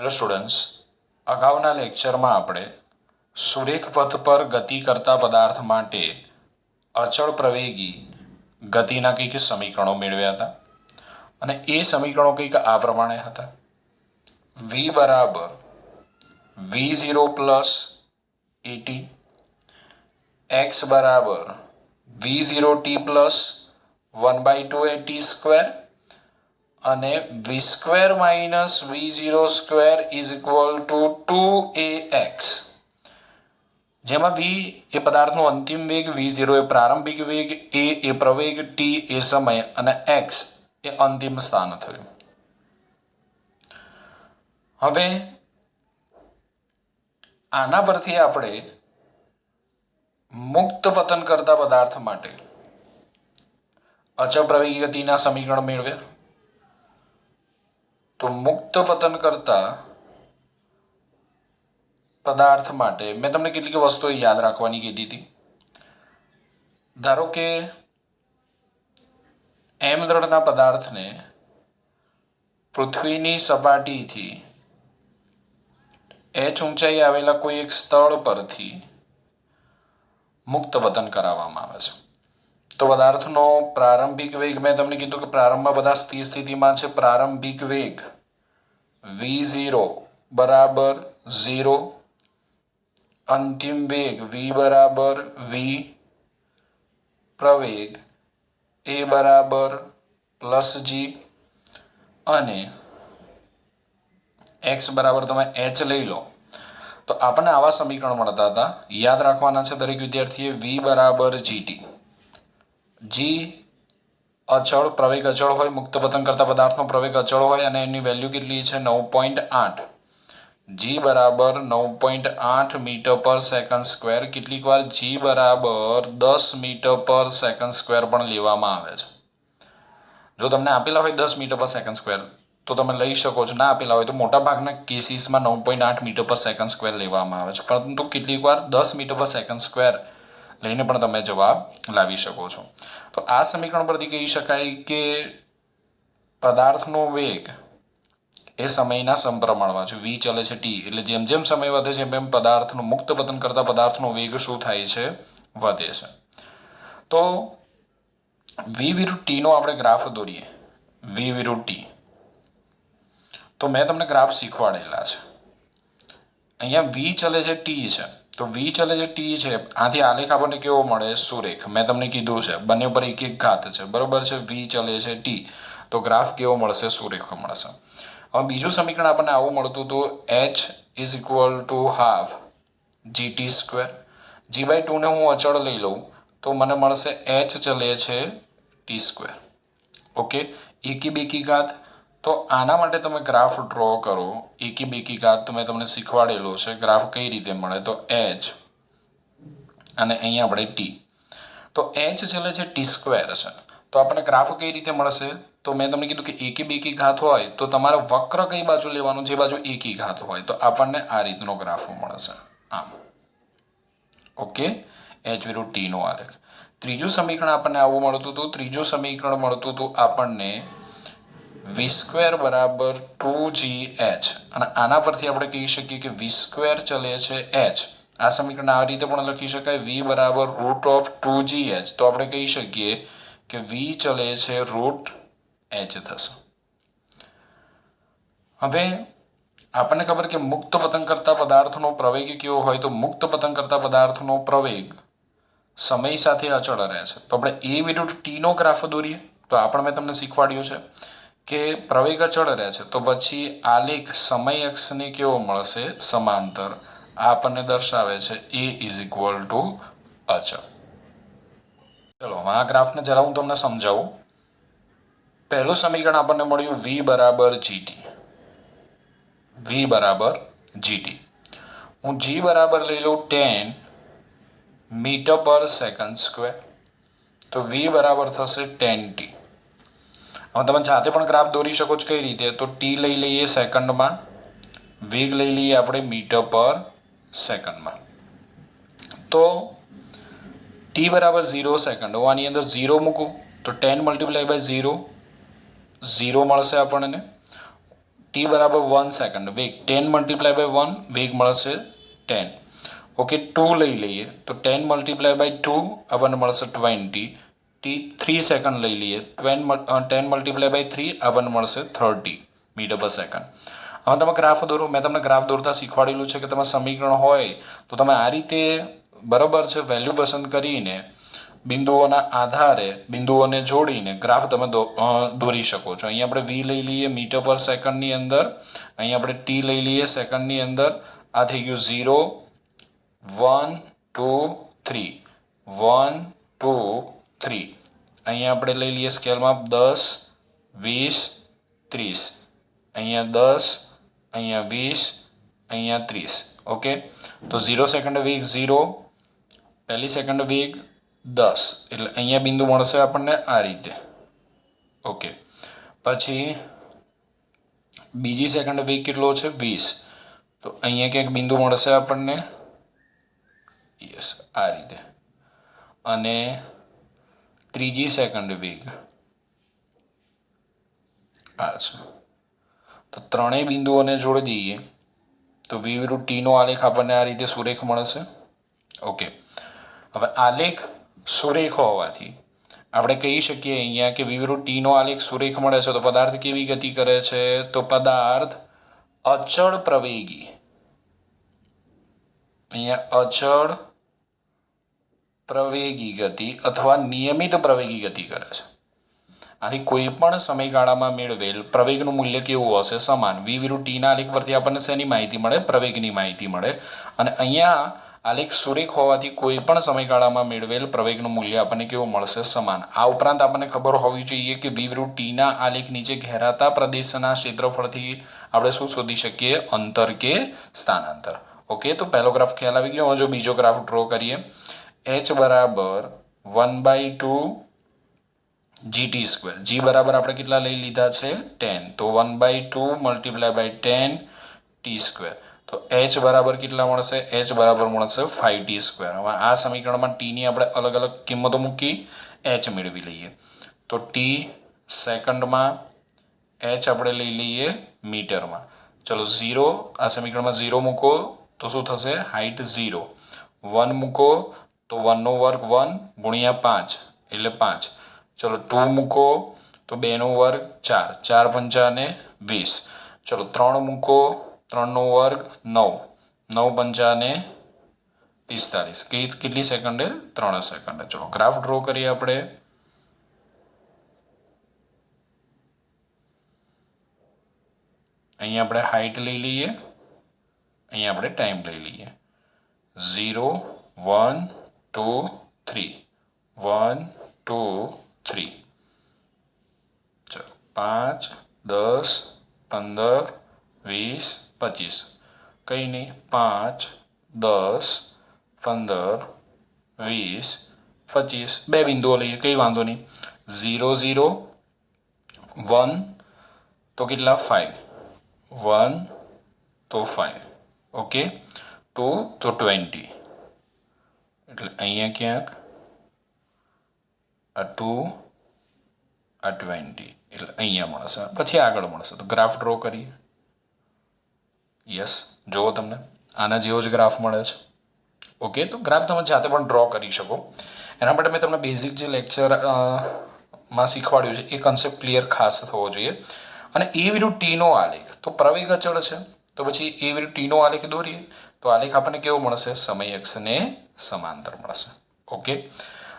Hello students, અગાઉના લેક્ચરમાં આપણે સુરેખ પથ પર ગતિ કરતા પદાર્થ માટે અચળ પ્રવેગી ગતિના કંઈક સમીકરણો મેળવ્યા હતા અને એ સમીકરણો કંઈક આ પ્રમાણે હતા. v બરાબર v0 પ્લસ et, x બરાબર v0t પ્લસ 1/2 at સ્ક્વેર અને v square minus v0 square is equal two 2ax, જેમાં v એ પદાર્થનો અંતિમ વેગ, v0 એ પ્રારંભિક વેગ, a એ પ્રવેગ, t એ સમય અને x એ અંતિમ સ્થાન થયું. હવે આના પરથી આપણે મુક્ત પતન કરતા પદાર્થ માટે અચળ પ્રવેગી ગતિના સમીકરણ મેળવ્યા. તો મુક્ત પતન કરતા પદાર્થ માટે મેં તમને કેટલીક વસ્તુઓ યાદ રાખવાની કીધી હતી. ધારો કે m દળના પદાર્થને પૃથ્વીની સપાટીથી h ઊંચાઈ આવેલા કોઈ એક સ્થળ પરથી મુક્ત પતન કરાવવામાં આવે છે. તો પદાર્થનો પ્રારંભિક વેગ મેં તમને કીધું કે પ્રારંભમાં બધા સ્થિર સ્થિતિમાં છે. પ્રારંભિક વેગ v0 બરાબર 0, અંતિમ વેગ v બરાબર v, પ્રવેગ a બરાબર પ્લસ g અને x બરાબર તમે h લઈ લો. તો આપણને આવા સમીકરણ મળતા હતા. યાદ રાખવાના છે દરેક વિદ્યાર્થીએ. v બરાબર gt, g અચળ, પ્રવેગ અચળ હોય, મુક્ત પતન કરતા પદાર્થનો પ્રવેગ અચળ હોય અને એની વેલ્યુ કેટલી છે 9.8, g બરાબર 9.8 મીટર પર સેકન્ડ સ્ક્વેર. કેટલીક વાર g બરાબર 10 મીટર પર સેકન્ડ સ્ક્વેર પણ લેવામાં આવે છે. જો તમને આપેલા હોય 10 મીટર પર સેકન્ડ સ્ક્વેર તો તમે લઈ શકો છો, ના આપેલા હોય તો મોટા ભાગના કેસીસમાં 9.8 મીટર પર સેકન્ડ સ્ક્વેર લેવામાં આવે છે. પરંતુ કેટલીક વાર 10 મીટર પર સેકન્ડ સ્ક્વેર લઈને પણ તમે જવાબ લાવી શકો છો. તો આ સમીકરણ પરથી કહી શકાય કે પદાર્થનો વેગ એ સમયના સમપ્રમાણમાં છે. v ચલે છે t, એટલે જેમ જેમ સમય વધે છે એમ પદાર્થનો મુક્ત પતન કરતા પદાર્થનો વેગ શું થાય છે? વધે છે. તો v વિરુદ્ધ t નો આપણે ગ્રાફ દોરીએ. v વિરુદ્ધ t તો મેં તમને ગ્રાફ શીખવાડેલા છે. અહીંયા v ચલે છે t છે, તો v ચલે છે t છે. આથી આલેખ આપણને કેવો મળે? સુરેખ. મેં તમને કીધું છે બંને ઉપર એક એક ઘાત છે, બરોબર છે. v ચલે છે t તો ગ્રાફ કેવો મળશે? સુરેખ મળશે. હવે બીજું સમીકરણ આપણને આવું મળતું હતું, h is equal two half gt square. g/2 ને હું અચળ લઈ લઉં તો મને મળશે h ચલે છે t સ્ક્વેર. ઓકે, એકી બેકી ઘાત. તો આના માટે તમે ગ્રાફ ડ્રો કરો. એકી બેકી ઘાત તો મેં તમને શીખવાડેલો છે. ગ્રાફ કઈ રીતે મળે? તો h અને અહીંયા આપણે t. તો h ચલે છે t સ્ક્વેર છે, તો આપણને ગ્રાફ કઈ રીતે મળશે? તો મેં તમને કીધું કે એકી બેકી ઘાત હોય તો તમારે વક્ર કઈ બાજુ લેવાનું? જે બાજુ એકી ઘાત હોય. તો આપણને આ રીતનો ગ્રાફ મળશે, આમ. ઓકે, h વિરુદ્ધ t નો આલેખ. ત્રીજું સમીકરણ આપણને આવું મળતું હતું. ત્રીજું સમીકરણ મળતું હતું આપણને v સ્ક્વેર બરાબર 2gh, અને આના પરથી આપણે કહી શકીએ કે v સ્ક્વેર ચલે છે h. આ સમીકરણ આ રીતે પણ લખી શકાય, v બરાબર √2gh. તો આપણે કહી શકીએ કે v ચલે છે √h થશે. હવે આપણને ખબર કે મુક્ત પતન કરતા પદાર્થનો પ્રવેગ કેવો હોય? તો મુક્ત પતન કરતા પદાર્થનો પ્રવેગ સમય સાથે અચળ રહે છે. તો આપણે a વિરુદ્ધ t નો ગ્રાફ દોરીએ. તો આ પણ મેં તમને શીખવાડ્યું છે કે પ્રવેગ અચળ રહે છે તો પછી આલેખ સમય અક્ષને કેવો મળશે? સમાંતર. આ આપણને દર્શાવે છે a ઇઝ ઇક્વલ ટુ અચળ. ચલો આ ગ્રાફને જરા હું તમને સમજાવું. પહેલું સમીકરણ આપણને મળ્યું v બરાબર gt. v બરાબર gt. હું g બરાબર લઈ લઉં 10 મીટર પર સેકન્ડ સ્ક્વેર. તો v બરાબર થશે 10t. હવે તમે જાતે પણ ગ્રાફ દોરી શકો છો. કઈ રીતે? તો t લઈ લઈએ સેકન્ડમાં, વેગ લઈ લઈએ આપણે મીટર પર સેકન્ડમાં. તો t બરાબર 0 સેકન્ડ. હું આની અંદર 0 મૂકું તો 10 × 0 0 મળશે આપણને. ટી બરાબર 1 સેકન્ડ, વેગ 10 મલ્ટીપ્લાય બાય 1, વેગ મળશે 10. ઓકે, 2 લઈ લઈએ તો 10 મલ્ટીપ્લાય બાય 2 આપણને મળશે 20. ટી 3 સેકન્ડ લઈ લઈએ, 10 મલ્ટીપ્લાય બાય 3 આપણને મળશે 30 મીટર પર સેકન્ડ. હવે તમે ગ્રાફ દોરો. મેં તમને ગ્રાફ દોરતા શીખવાડેલું છે કે તમે સમીકરણ હોય તો તમે આ રીતે બરાબર છે વેલ્યુ પસંદ કરીને બિંદુઓના આધારે બિંદુઓને જોડીને ગ્રાફ તમે દોરી શકો છો. અહીંયા આપણે વી લઈ લઈએ મીટર પર સેકન્ડની અંદર, અહીંયા આપણે ટી લઈ લઈએ સેકન્ડની અંદર. આ થઈ ગયું 0, 1, 2, 3, 1, 2, 3. અહીંયા આપણે લઈ લઈએ સ્કેલમાં 10, 20, 30. અહીંયા 10, અહીંયા 20, અહીંયા 30. ઓકે, તો 0 સેકન્ડ વેગ 0, પહેલી સેકન્ડ વેગ 10, એટલે અહીંયા બિંદુ મળશે આપણને આ રીતે. ઓકે, પછી બીજી સેકન્ડ વેગ કેટલો છે 20, તો અહીંયા ક્યાંક બિંદુ મળશે આપણને, યસ આ રીતે. અને ત્રીજી સેકન્ડ વેગ આ છે. તો ત્રણેય બિંદુઓને જોડી દઈએ તો વી વિરુદ્ધ ટીનો આલેખ આપણને આ રીતે સુરેખ મળશે. ઓકે, હવે આલેખ સુરેખ હોવાથી આપણે કહી શકીએ અહીંયા કે વી વિરુદ્ધ ટીનો આલેખ સુરેખ મળે છે તો પદાર્થ કેવી ગતિ કરે છે? તો પદાર્થ અચળ પ્રવેગી, અહીંયા અચળ પ્રવેગી ગતિ અથવા નિયમિત પ્રવેગી ગતિ કરે છે. આથી કોઈ પણ સમયગાળામાં મેળવેલ પ્રવેગનું મૂલ્ય કેવું હશે? સમાન. વી વિરુદ્ધ ટીના આલેખ પરથી આપણને શેની માહિતી મળે? પ્રવેગની માહિતી મળે. અને અહીંયા આલેખ સુરેખ હોવાથી કોઈ પણ સમયગાળામાં મેળવેલ પ્રવેગનું મૂલ્ય આપણને કેવું મળશે? સમાન. આ ઉપરાંત આપણને ખબર હોવી જોઈએ કે વી વિરુદ્ધ ટીના આલેખ નીચે ઘેરાતા પ્રદેશના ક્ષેત્રફળથી આપણે શું શોધી શકીએ? અંતર કે સ્થાનાંતર. ઓકે, તો પહેલો ગ્રાફ ખ્યાલ આવી ગયો. હવે જો બીજો ગ્રાફ ડ્રો કરીએ. h બરાબર 1/2 gt સ્ક્વેર. g બરાબર આપણે કેટલા લઈ લીધા છે? 10. તો 1/2 મલ્ટીપ્લાય બાય 10 ટી સ્ક્વેર. તો h બરાબર કેટલા મળશે? h બરાબર મળશે 5t સ્ક્વેર. હવે આ સમીકરણમાં ટીની આપણે અલગ અલગ કિંમતો મૂકી h મેળવી લઈએ. તો ટી સેકન્ડમાં, h આપણે લઈ લઈએ મીટરમાં. ચલો 0, આ સમીકરણમાં 0 મૂકો તો શું થશે? હાઇટ 0. 1 મૂકો તો 1 નો વર્ગ 1 ગુણ્યા 5 એટલે 5. ચલો 2 મૂકો તો 2 નો વર્ગ 4, 4 પંચાને 20. ચલો 3 મૂકો, 3 નો વર્ગ 9, 9 પંચાને 45. કેટલી સેકન્ડે? 3 સેકન્ડે. ચલો ગ્રાફ ડ્રો કરીએ આપણે. અહીંયા આપણે હાઇટ લઈ લઈએ, અહીંયા આપણે ટાઈમ લઈ લઈએ. 0, 1, 2, 3, 1, 2, 3. ચલો 5, 10, 15, 20, 25. કંઈ નહીં, 5, 10, 15, 20, 25. બે બિંદુઓ લઈએ, કંઈ વાંધો નહીં. 0, 0, 1 તો કેટલા? 5. 1 તો 5. ઓકે, 2 તો 20. એટલે અહીંયા ક્યાંક આ 2, આ 20 એટલે અહીંયા મળશે. પછી આગળ મળશે. તો ગ્રાફ ડ્રો કરીએ. યસ, જુઓ તમને આના જેવો જ ગ્રાફ મળે છે. ઓકે, તો ગ્રાફ તમે જાતે પણ ડ્રો કરી શકો. એના માટે મેં તમને બેઝિક જે લેક્ચરમાં શીખવાડ્યું છે એ કન્સેપ્ટ ક્લિયર ખાસ થવો જોઈએ. અને એ વિરુદ્ધ ટીનો આલેખ તો પ્રવેગ અચળ છે, તો પછી એ વિરુદ્ધ ટીનો આલેખ દોરીએ તો આલેખ આપણને કેવો મળશે? સમય અક્ષને સમાંતર મળશે. ઓકે,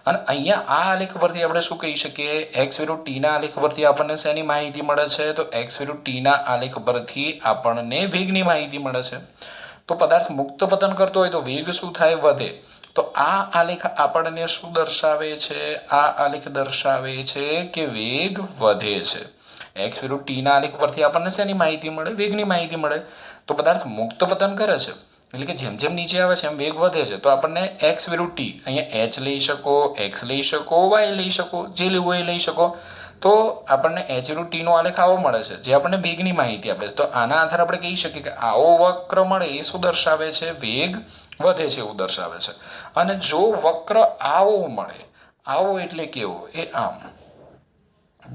અને અહીંયા આ આલેખ પરથી આપણે શું કહી શકીએ? એક્સ વિરુદ્ધ ટીના આલેખ પરથી આપણને શેની માહિતી મળે છે? તો એક્સ વિરુદ્ધ ટીના આલેખ પરથી આપણને વેગની માહિતી મળે છે. તો પદાર્થ મુક્ત પતન કરતો હોય તો વેગ શું થાય? વધે. તો આ આલેખ આપણને શું દર્શાવે છે? આ આલેખ દર્શાવે છે કે વેગ વધે છે. એક્સ વિરુદ્ધ ટીના આલેખ પરથી આપણને શેની માહિતી મળે? વેગની માહિતી મળે. તો પદાર્થ મુક્ત પતન કરે છે એટલે કે જેમ જેમ નીચે આવે છે એમ વેગ વધે છે. તો આપણને એક્સ વિરુદ્ધ ટી, અહીંયા એચ લઈ શકો, એક્સ લઈ શકો, વાય લઈ શકો, જે લેવું એ લઈ શકો. તો આપણને એચ વિરુદ્ધ ટીનો આલેખ આવો મળે છે જે આપણને વેગની માહિતી આપે છે. તો આના આધારે આપણે કહી શકીએ કે આવો વક્ર મળે એ શું દર્શાવે છે? વેગ વધે છે એવું દર્શાવે છે. અને જો વક્ર આવો મળે, આવો એટલે કેવો? એ આમ.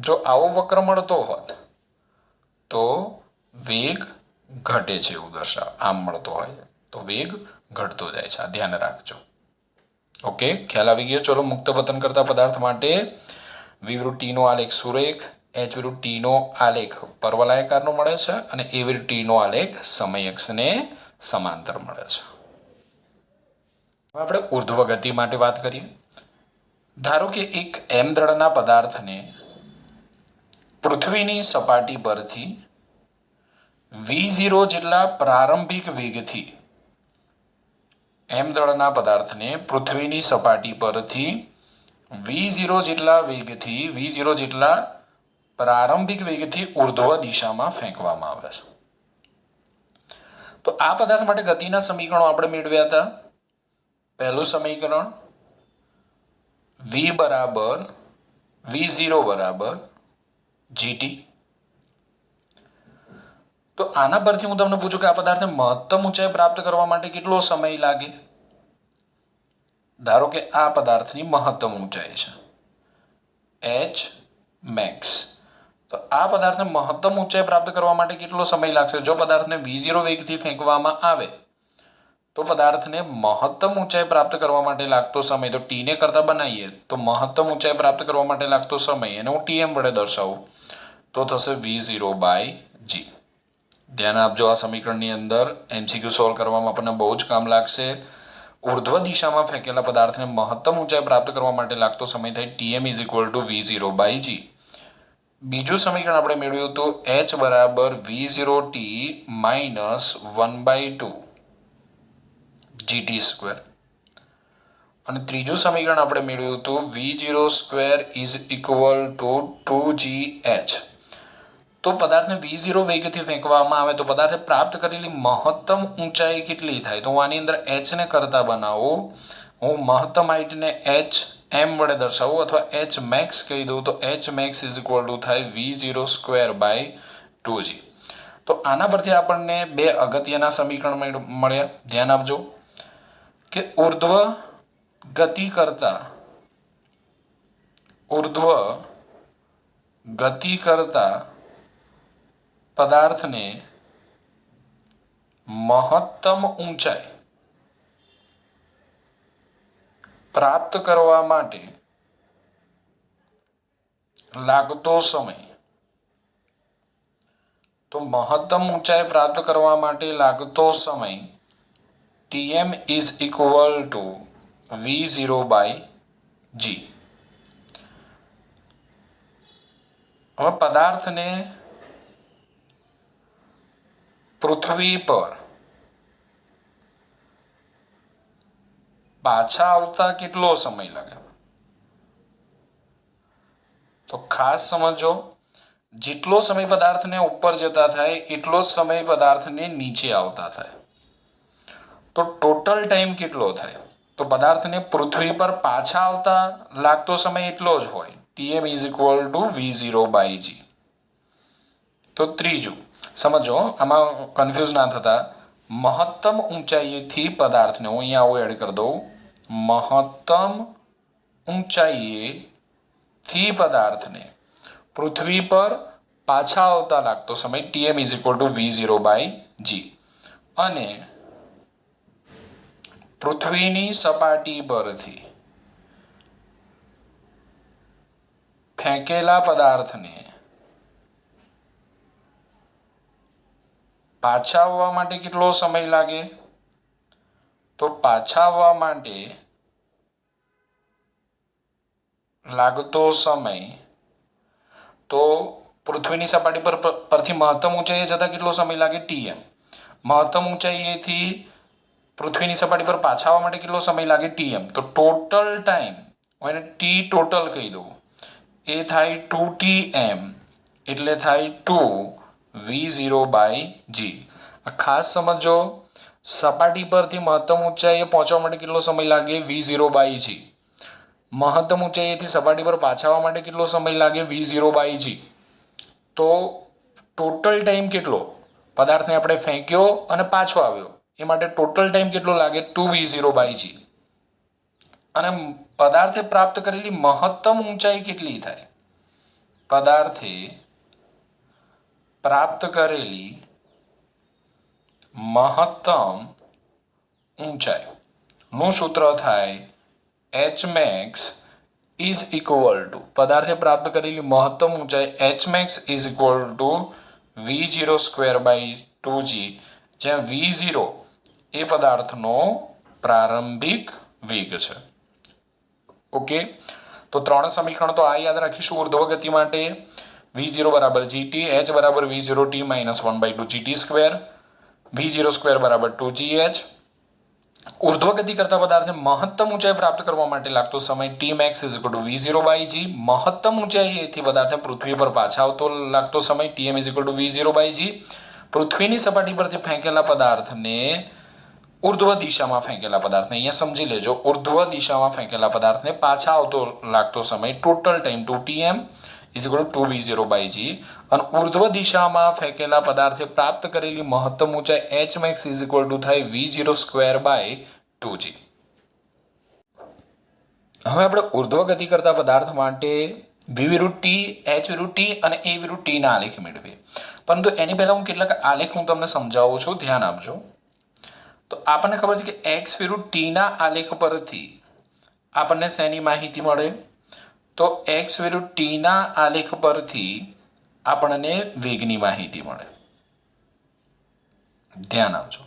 જો આવો વક્ર મળતો હોત તો વેગ ઘટે છે એવું દર્શાવે, આમ મળતો હોય તો વેગ ઘટતો જાય છે, આ ધ્યાન રાખજો. ઓકે, ખ્યાલ આવી ગયો. ચલો, મુક્ત પતન કરતા પદાર્થ માટે V વિરુદ્ધ T નો આલેખ સુરેખ, H વિરુદ્ધ T નો આલેખ પરવલયાકારનો મળે છે અને A વિરુદ્ધ T નો આલેખ સમય અક્ષને સમાંતર મળે છે. હવે આપણે ઉર્ધ્વ ગતિ માટે વાત કરીએ. ધારો કે એક m દળના પદાર્થને પૃથ્વીની સપાટી પરથી v0 જેટલા પ્રારંભિક વેગથી m દળના પદાર્થને પૃથ્વીની સપાટી પરથી v0 જેટલા પ્રારંભિક વેગથી ઉર્ધ્વ દિશામાં ફેંકવામાં આવે છે. તો આ પદાર્થ માટે ગતિના સમીકરણો આપણે મેળવ્યા હતા. પહેલું સમીકરણ v0 બરાબર gt. તો આના પરથી હું તમને પૂછું કે આ પદાર્થને મહત્તમ ઊંચાઈ પ્રાપ્ત કરવા માટે કેટલો સમય લાગે. ધારો કે આ પદાર્થની મહત્તમ ઊંચાઈ છે h max. તો આ પદાર્થને મહત્તમ ઊંચાઈ પ્રાપ્ત કરવા માટે કેટલો સમય લાગશે? જો પદાર્થને v0 વેગથી ફેંકવામાં આવે તો પદાર્થને મહત્તમ ઊંચાઈ પ્રાપ્ત કરવા માટે લાગતો સમય, તો t ને કરતા બનાવીએ તો મહત્તમ ઊંચાઈ પ્રાપ્ત કરવા માટે લાગતો સમય એને હું tm વડે દર્શાવું તો થશે v0/g. ધ્યાન આપજો, આ સમીકરણની અંદર MCQ સોલ્વ કરવામાં આપણને બહુ જ કામ લાગશે. ઉર્ધ્વ દિશામાં ફેંકેલા પદાર્થને મહત્તમ ઊંચાઈ પ્રાપ્ત કરવા માટે લાગતો સમય થાય tm v0/g. બીજું સમીકરણ આપણે મેળવ્યું હતું h બરાબર v0t માઇનસ 1/2 gt². અને ત્રીજું સમીકરણ આપણે મેળવ્યું હતું v0² is equal two 2gh. તો પદાર્થને v0 વેગથી ફેંકવામાં આવે તો પદાર્થે પ્રાપ્ત કરેલી મહત્તમ ઊંચાઈ કેટલી થાય? તો હું આની અંદર h ને કરતા બનાવું, હું મહત્તમ હાઈટને h m વડે દર્શાવું અથવા h max કહી દઉં તો h max is equal two થાય v0²/2g. તો આના પરથી આપણને બે અગત્યના સમીકરણ મળ્યા. ધ્યાન આપજો કે ઉર્ધ્વ ગતિ કરતા પદાર્થને મહત્તમ ઊંચાઈ પ્રાપ્ત કરવા માટે લાગતો સમય, તો મહત્તમ ઊંચાઈ પ્રાપ્ત કરવા માટે લાગતો સમય tm is equal two v0/g. હવે પદાર્થને પૃથ્વી પર પાછા આવતા કેટલો સમય લાગે? તો ખાસ સમજો, જેટલો સમય પદાર્થને ઉપર જતા થાય એટલો જ સમય પદાર્થને નીચે આવતા થાય. તો ટોટલ ટાઈમ કેટલો થાય? તો પદાર્થને પૃથ્વી પર પાછા આવતા લાગતો સમય એટલો જ હોય, tm is equal two v0/g. તો ત્રીજું સમજો, આમાં કન્ફ્યુઝ ના થતા, મહત્તમ ઊંચાઈએથી પદાર્થને, હું અહીંયા આવું એડ કરી દઉં, મહત્તમ ઊંચાઈએથી પદાર્થને પૃથ્વી પર પાછા આવતા લાગતો સમય tm is equal two v0/g. અને પૃથ્વીની સપાટી પરથી ફેંકેલા પદાર્થને પાછા આવવા માટે કેટલો સમય લાગે? તો પાછા આવવા માટે લાગતો સમય, તો પૃથ્વીની સપાટી પરથી મહત્તમ ઊંચાઈએ જતા કેટલો સમય લાગે? tm. મહત્તમ ઊંચાઈએથી પૃથ્વીની સપાટી પર પાછા આવવા માટે કેટલો સમય લાગે? tm. તો ટોટલ ટાઈમ, હું એને t ટોટલ કહી દઉં, એ થાય 2tm, એટલે થાય 2v0/g. ખાસ સમજો, સપાટી પરથી મહત્તમ ઊંચાઈએ પહોંચવા માટે કેટલો સમય લાગે? v0/g. મહત્તમ ઊંચાઈએથી સપાટી પર પાછા આવવા માટે કેટલો સમય લાગે? v0/g. તો ટોટલ ટાઈમ કેટલો? પદાર્થને આપણે ફેંક્યો અને પાછો આવ્યો, એ માટે ટોટલ ટાઈમ કેટલો લાગે? 2v0/g. અને પદાર્થે પ્રાપ્ત કરેલી મહત્તમ ઊંચાઈ કેટલી થાય? પદાર્થે પ્રાપ્ત કરેલી મહત્તમ ઊંચાઈનું સૂત્ર થાય H max is equal to પદાર્થે પ્રાપ્ત કરેલી મહત્તમ ઊંચાઈ H max is equal to V0 square by 2g, જ્યાં V0 એ પદાર્થનો પ્રારંભિક વેગ છે. ઓકે, તો ત્રણ સમીકરણ તો આ યાદ રાખીશું. ઉર્ધ્વ ગતિ માટે V0 બરાબર GT, H બરાબર V0T minus 1/2 GT square, V0 square બરાબર 2GH. ઉર્ધ્વ ગતિ કરતા પદાર્થને મહત્તમ ઊંચાઈ પ્રાપ્ત કરવા માટે લાગતો સમય T max is equal two V0/g. મહત્તમ ઊંચાઈથી પદાર્થને પૃથ્વી પર પાછા આવતો લાગતો સમય Tm is equal two V0/g. પૃથ્વીની સપાટી પરથી ફેંકેલા પદાર્થને ઉર્ધ્વ દિશામાં ફેંકેલા પદાર્થને અહીંયા સમજી લેજો, ઉર્ધ્વ દિશામાં ફેંકેલા પદાર્થને પાછા આવતો લાગતો સમય total time 2Tm is equal two 2V0/g. અને ઉર્ધ્વ દિશામાં ફેંકેલા પદાર્થે પ્રાપ્ત કરેલી મહત્તમ ઊંચાઈ H max is equal two થાય V0 સ્ક્વેર બાય 2g. હવે આપણે ઉર્ધ્વ ગતિ કરતા પદાર્થ માટે V વિરુદ્ધ T, H વિરુદ્ધ T અને A વિરુદ્ધ T ના આલેખ મેળવીએ. પરંતુ એની પહેલા હું કેટલાક આલેખ હું તમને સમજાવું છું, ધ્યાન આપજો. તો આપણને ખબર છે કે x વિરુદ્ધ t ના આલેખ પરથી આપણને શેની માહિતી મળે? તો x વિરુદ્ધ t ના આલેખ પરથી આપણને વેગની માહિતી મળે. ધ્યાન આપજો.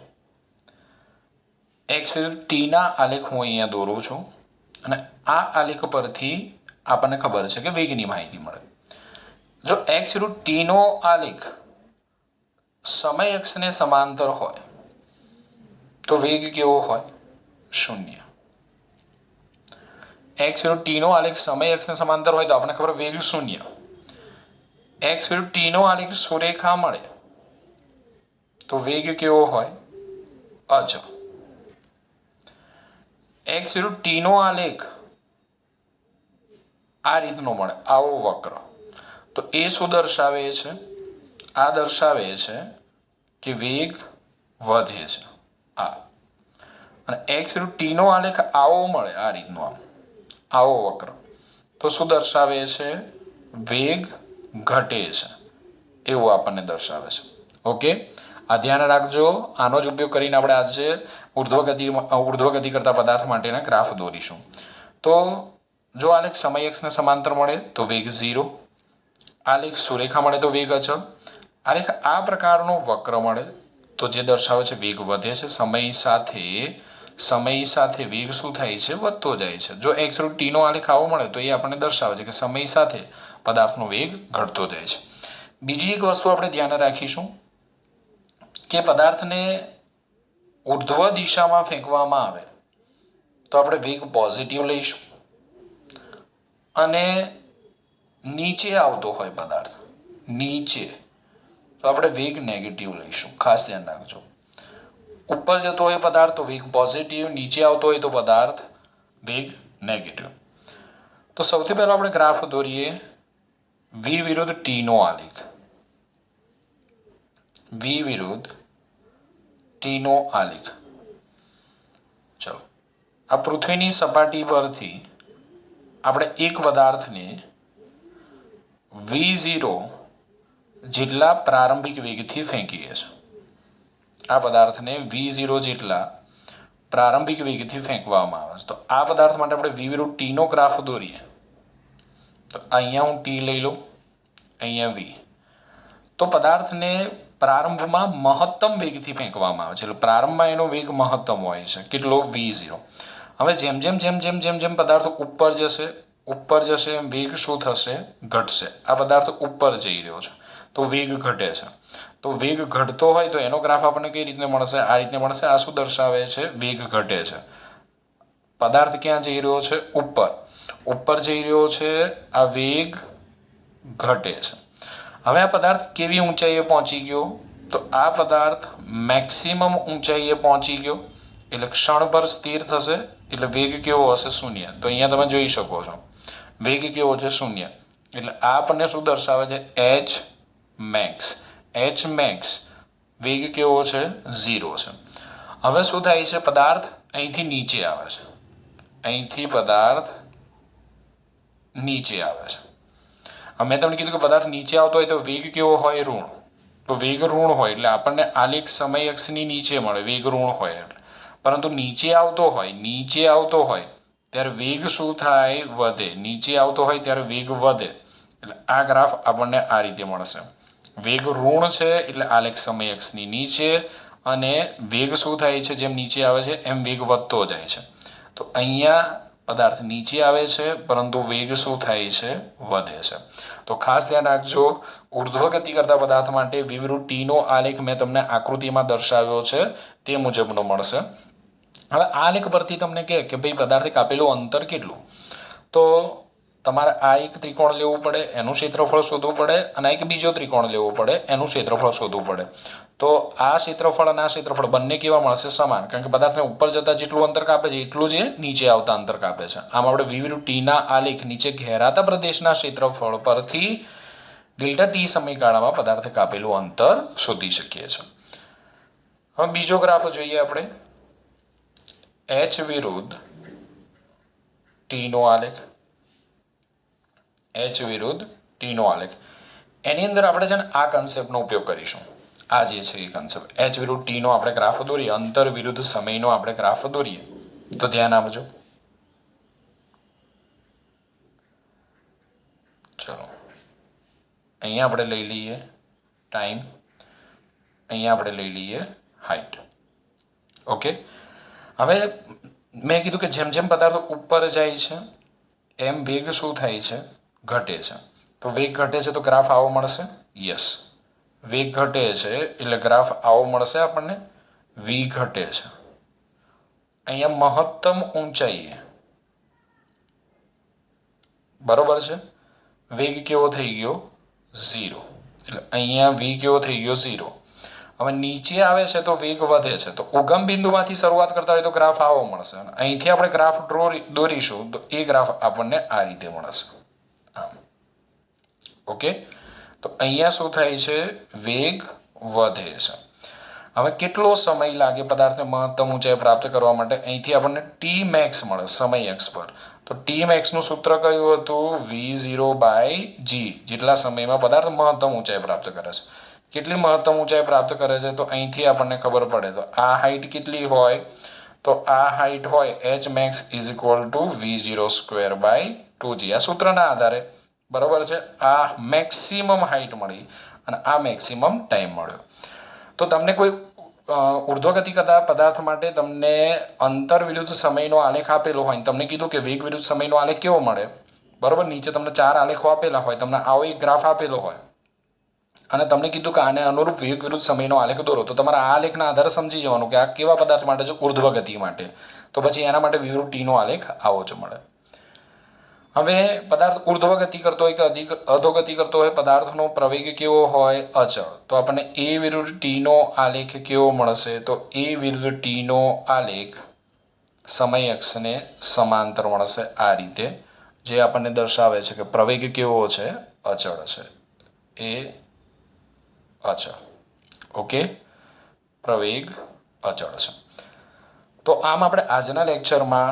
x વિરુદ્ધ t ના આલેખ હું અહીંયા દોરું છું અને આ આલેખ પરથી આપણને ખબર છે કે વેગની માહિતી મળે. જો x વિરુદ્ધ t નો આલેખ સમય અક્ષને સમાંતર હોય તો વેગ કેવો હોય? 0. x વિરુદ્ધ t નો આલેખ સમય અક્ષને સમાંતર હોય તો આપણને ખબર વેગ 0. x વિરુદ્ધ t નો આલેખ સુરેખા મળે તો વેગ કેવો હોય? અચળ. x વિરુદ્ધ t નો આલેખ આ રીતનો મળે, આવો વક્ર, તો એ શું દર્શાવે છે? આ દર્શાવે છે કે વેગ વધે છે. આ અને x વિરુદ્ધ t નો આલેખ આવો મળે, આ રીતનો, આવો વક્ર, તો શું દર્શાવે છે? વેગ ઘટે છે, એવું આપણને દર્શાવે છે. ઓકે, આ ધ્યાન રાખજો. આનો જ ઉપયોગ કરીને આપણે આજે ઉર્ધ્વ ગતિ કરતા પદાર્થ માટેના ગ્રાફ દોરીશું. તો જો આલેખ સમય અક્ષને સમાંતર મળે તો વેગ 0, આલેખ સુરેખા મળે તો વેગ અચળ, આલેખ આ પ્રકારનો વક્ર મળે તો જે દર્શાવે છે વેગ વધે છે. સમય સાથે વેગ શું થાય છે? વધતો જાય છે. જો x વિરુદ્ધ t નો આલેખ આવો મળે તો એ આપણને દર્શાવે છે કે સમય સાથે પદાર્થનો વેગ ઘટતો જાય છે. બીજી એક વસ્તુ આપણે ધ્યાન રાખીશું કે પદાર્થને ઉર્ધ્વ દિશામાં ફેંકવામાં આવે તો આપણે વેગ પોઝિટિવ લઈશું અને નીચે આવતો હોય પદાર્થ નીચે તો આપણે વેગ નેગેટિવ લઈશું. ખાસ ધ્યાન રાખજો. ઉપર જતો હોય પદાર્થ તો વેગ પોઝિટિવ, નીચે આવતો હોય તો પદાર્થ વેગ નેગેટિવ. તો સૌથી પહેલા આપણે ગ્રાફ દોરીએ v વિરુદ્ધ t નો આલેખ. v વિરુદ્ધ t નો આલેખ. ચલો, આ પૃથ્વીની સપાટી પરથી આપણે એક પદાર્થને v0 જેટલા પ્રારંભિક વેગથી ફેંકીએ છીએ. આ પદાર્થને v0 જેટલા પ્રારંભિક વેગથી ફેંકવામાં આવે છે. તો આ પદાર્થ માટે આપણે v વિરુદ્ધ t નો ગ્રાફ દોરીએ તો અહીંયા હું t લઈ લઉં, અહીંયા v. તો પદાર્થને પ્રારંભમાં મહત્તમ વેગથી ફેંકવામાં આવે છે, એટલે પ્રારંભમાં એનો વેગ મહત્તમ હોય છે. કેટલો? v0. હવે જેમ જેમ પદાર્થ ઉપર જશે એમ વેગ શું થશે? ઘટશે. આ પદાર્થ ઉપર જઈ રહ્યો છે તો વેગ ઘટે છે. તો વેગ ઘટતો હોય તો એનો ગ્રાફ આપણને કઈ રીતે મળશે? આ રીતે મળશે. આ શું દર્શાવે છે? વેગ ઘટે છે. પદાર્થ ક્યાં જઈ રહ્યો છે? ઉપર જઈ રહ્યો છે, આ વેગ ઘટે છે. હવે આ પદાર્થ કેવી ઊંચાઈએ પહોંચી ગયો? તો આ પદાર્થ મેક્સિમમ ઊંચાઈએ પહોંચી ગયો, એટલે ક્ષણ પર સ્થિર થશે, એટલે વેગ કેવો હશે? 0. તો અહીંયા તમે જોઈ શકો છો વેગ કેવો છે? 0. એટલે આ આપણને શું દર્શાવે છે? h max વેગ કેવો છે? 0 છે. હવે શું થાય છે? પદાર્થ અહીંથી નીચે આવે છે, અહીંથી પદાર્થ નીચે આવે છે. મેં તમને કીધું કે પદાર્થ નીચે આવતો હોય તો વેગ કેવો હોય? ઋણ. તો વેગ ઋણ હોય એટલે આપણને આલેખ સમય અક્ષની નીચે મળે, વેગ ઋણ હોય એટલે. પરંતુ નીચે આવતો હોય ત્યારે વેગ શું થાય? વધે. નીચે આવતો હોય ત્યારે વેગ વધે. એટલે આ ગ્રાફ આપણને આ રીતે મળશે. વેગ ઋણ છે એટલે આલેખ સમય અક્ષની નીચે, અને વેગ શું થાય છે? જેમ નીચે આવે છે એમ વેગ વધતો જાય છે. તો અહીંયા પદાર્થ નીચે આવે છે પરંતુ વેગ શું થાય છે? વધે છે. તો ખાસ ધ્યાન રાખજો, ઉર્ધ્વ ગતિ કરતા પદાર્થ માટે વિવૃત ટીનો આલેખ મેં તમને આકૃતિમાં દર્શાવ્યો છે તે મુજબનો મળશે. હવે આ આલેખ પરથી તમને કહે કે ભાઈ પદાર્થે કાપેલું અંતર કેટલું, તો તમારે આ એક ત્રિકોણ લેવું પડે, એનું ક્ષેત્રફળ શોધવું પડે, અને એક બીજો ત્રિકોણ લેવો પડે, એનું ક્ષેત્રફળ શોધવું પડે. તો આ ક્ષેત્રફળ અને આ ક્ષેત્રફળ બંને કેવા મળશે? સમાન. કારણ કે પદાર્થને ઉપર જતા જેટલું અંતર કાપે છે એટલું જ નીચે આવતા અંતર કાપે છે. આમ આપણે વિવૃત ટીના આલેખ નીચે ઘેરાતા પ્રદેશના ક્ષેત્રફળ પરથી ડેલ્ટા ટી સમયગાળામાં પદાર્થે કાપેલું અંતર શોધી શકીએ છીએ. હવે બીજો ગ્રાફ જોઈએ આપણે. એચ વિરુદ્ધ ટીનો આલેખ. એચ વિરુદ્ધ ટીનો આલેખ. એની અંદર આપણે છે ને આ કન્સેપ્ટનો ઉપયોગ કરીશું. આ જે છે એ કન્સેપ્ટ એચ વિરુદ્ધ ટીનો આપણે ગ્રાફ દોરીએ, અંતર વિરુદ્ધ સમયનો આપણે ગ્રાફ દોરીએ તો ધ્યાન આપજો. ચલો, અહીંયા આપણે લઈ લઈએ ટાઈમ, અહીંયા આપણે લઈ લઈએ હાઈટ. ઓકે. હવે મેં કીધું કે જેમ જેમ પદાર્થ ઉપર જાય છે એમ વેગ શું થાય છે? ઘટે છે. તો વેગ ઘટે છે તો ગ્રાફ આવો મળશે. યસ, વેગ ઘટે છે એટલે ગ્રાફ આવો મળશે આપણને. વી ઘટે છે. અહીંયા મહત્તમ ઊંચાઈએ, બરોબર છે, વેગ કેવો થઈ ગયો? 0. એટલે અહીંયા વી કેવો થઈ ગયો? 0. હવે નીચે આવે છે તો વેગ વધે છે. તો ઉગમ બિંદુમાંથી શરૂઆત કરતા હોય તો ગ્રાફ આવો મળશે. અહીંથી આપણે ગ્રાફ દોરીશું તો એ ગ્રાફ આપણને આ રીતે મળશે. આમ. ઓકે. તો અહીંયા શું થાય છે? વેગ વધે છે. હવે કેટલો સમય લાગે પદાર્થને મહત્તમ ઊંચાઈ પ્રાપ્ત કરવા માટે? અહીંથી આપણને ટી મેક્સ મળે સમય અક્ષ પર. તો ટી મેક્સનું સૂત્ર કયું હતું? V0/G. જેટલા સમયમાં પદાર્થ મહત્તમ ઊંચાઈ પ્રાપ્ત કરે છે. કેટલી મહત્તમ ઊંચાઈ પ્રાપ્ત કરે છે? તો અહીંથી આપણને ખબર પડે. તો આ હાઈટ કેટલી હોય? તો આ હાઈટ હોય H max = V0²/2G. આ સૂત્રના આધારે, બરોબર છે, આ મેક્સિમમ હાઈટ મળી અને આ મેક્સિમમ ટાઈમ મળ્યો. તો તમને કોઈ ઉર્ધ્વગતિ કરતા પદાર્થ માટે તમને અંતર વિરુદ્ધ સમયનો આલેખ આપેલો હોય, તમને કીધું કે વેગ વિરુદ્ધ સમયનો આલેખ કેવો મળે, બરોબર. નીચે તમને 4 આલેખો આપેલા હોય, તમને આવો એક ગ્રાફ આપેલો હોય અને તમને કીધું કે આને અનુરૂપ વેગ વિરુદ્ધ સમયનો આલેખ દોરો, તો તમારે આ આલેખના આધારે સમજી જવાનું કે આ કેવા પદાર્થ માટે છે? ઉર્ધ્વગતિ માટે. તો પછી એના માટે વિવૃત ટીનો આલેખ આવો જ મળે. હવે પદાર્થ ઉર્ધ્વગતિ કરતો હોય કે અધોગતિ કરતો હોય, પદાર્થનો પ્રવેગ કેવો હોય? અચળ. તો આપણને એ વિરુદ્ધ ટીનો આલેખ કેવો મળશે? તો એ વિરુદ્ધ ટીનો આલેખ સમય અક્ષને સમાંતર મળશે આ રીતે, જે આપણને દર્શાવે છે કે પ્રવેગ કેવો છે? અચળ છે. એ અચળ. ઓકે, પ્રવેગ અચળ છે. તો આમ આપણે આજના લેક્ચરમાં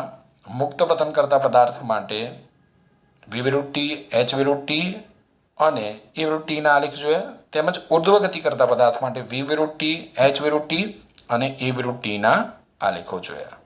મુક્ત પતન કરતા પદાર્થ માટે વિવૃત ટી, એચ વિરુદ્ધ ટી અને એ વિરુદ્ધ ટીના આલેખ જોયા, તેમજ ઉર્ધ્વગતિ કરતા પદાર્થ માટે વી વિરુદ્ધ ટી, એચ વિરુદ્ધ ટી અને એ વિરુદ્ધ ટીના આલેખો જોયા.